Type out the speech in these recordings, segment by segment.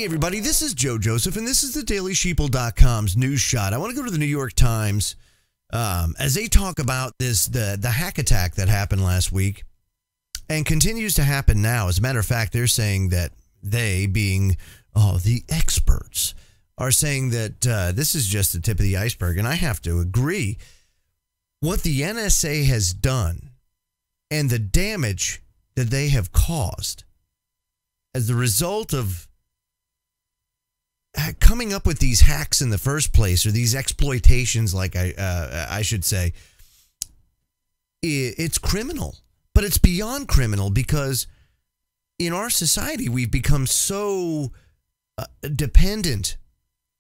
everybody, this is Joe Joseph, and this is the DailySheeple.com's news shot. I want to go to the New York Times as they talk about the hack attack that happened last week and continues to happen now. As a matter of fact, they're saying that they, being the experts, are saying that this is just the tip of the iceberg, and I have to agree. What the NSA has done and the damage that they have caused as the result of coming up with these hacks in the first place, or these exploitations, like I should say, it's criminal. But it's beyond criminal, because in our society, we've become so dependent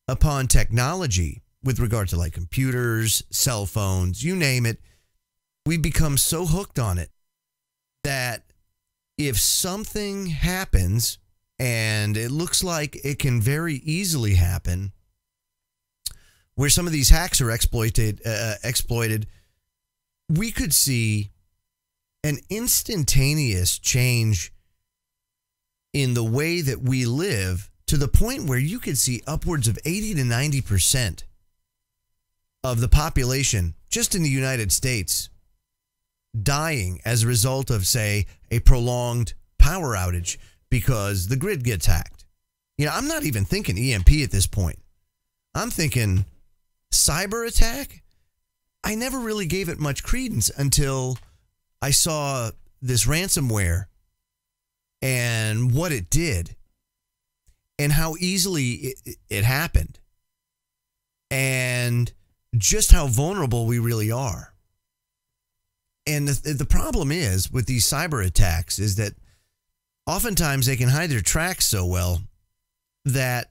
upon technology with regard to like computers, cell phones, you name it. We've become so hooked on it that if something happens, and it looks like it can very easily happen, where some of these hacks are exploited, we could see an instantaneous change in the way that we live, to the point where you could see upwards of 80 to 90% of the population just in the United States dying as a result of, say, a prolonged power outage because the grid gets hacked. You know, I'm not even thinking EMP at this point. I'm thinking cyber attack. I never really gave it much credence until I saw this ransomware and what it did and how easily it happened and just how vulnerable we really are. And the problem is with these cyber attacks is that oftentimes they can hide their tracks so well that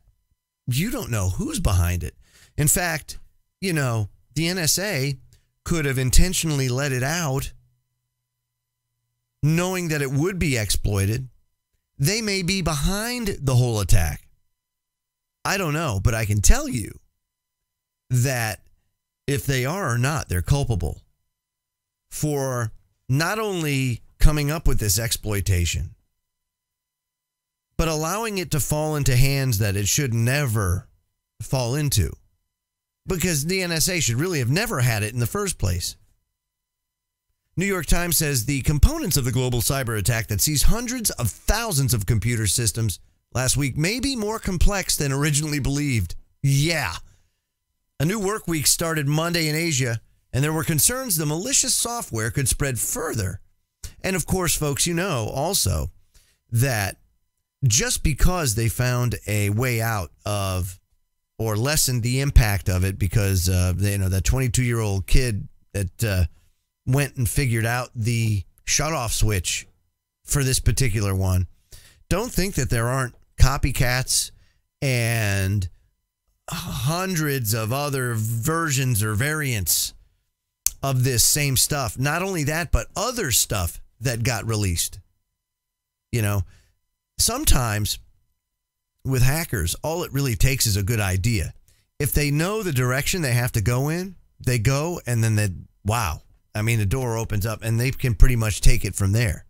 you don't know who's behind it. In fact, you know, the NSA could have intentionally let it out knowing that it would be exploited. They may be behind the whole attack. I don't know, but I can tell you that if they are or not, they're culpable for not only coming up with this exploitation, but allowing it to fall into hands that it should never fall into, because the NSA should really have never had it in the first place. New York Times says the components of the global cyber attack that seized hundreds of thousands of computer systems last week may be more complex than originally believed. Yeah. A new work week started Monday in Asia, and there were concerns the malicious software could spread further. And of course, folks, you know also that just because they found a way out of, or lessened the impact of it, because you know, that 22-year-old kid that went and figured out the shutoff switch for this particular one, don't think that there aren't copycats and hundreds of other versions or variants of this same stuff. Not only that, but other stuff that got released. You know, sometimes with hackers, all it really takes is a good idea. If they know the direction they have to go in, they go, and then wow. I mean, the door opens up and they can pretty much take it from there.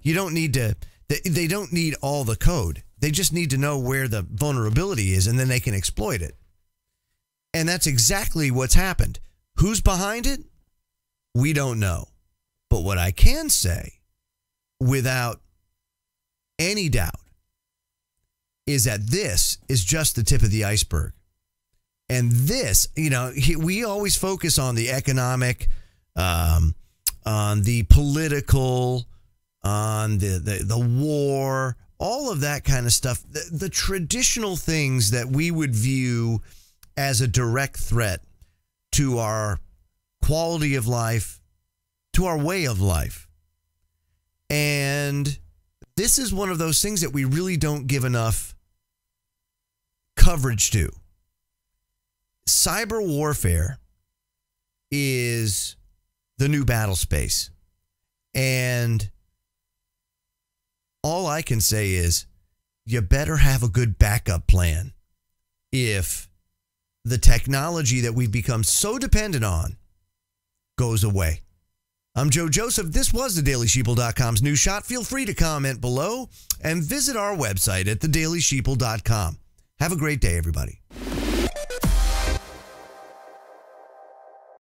You don't need to, they don't need all the code. They just need to know where the vulnerability is, and then they can exploit it. And that's exactly what's happened. Who's behind it? We don't know. But what I can say, without any doubt, is that this is just the tip of the iceberg. And this, you know, we always focus on the economic, on the political, on the war, all of that kind of stuff. The traditional things that we would view as a direct threat to our quality of life, to our way of life. And this is one of those things that we really don't give enough coverage to. Cyber warfare is the new battle space. And all I can say is you better have a good backup plan if the technology that we've become so dependent on goes away. I'm Joe Joseph. This was the DailySheeple.com's news shot. Feel free to comment below and visit our website at thedailysheeple.com. Have a great day, everybody.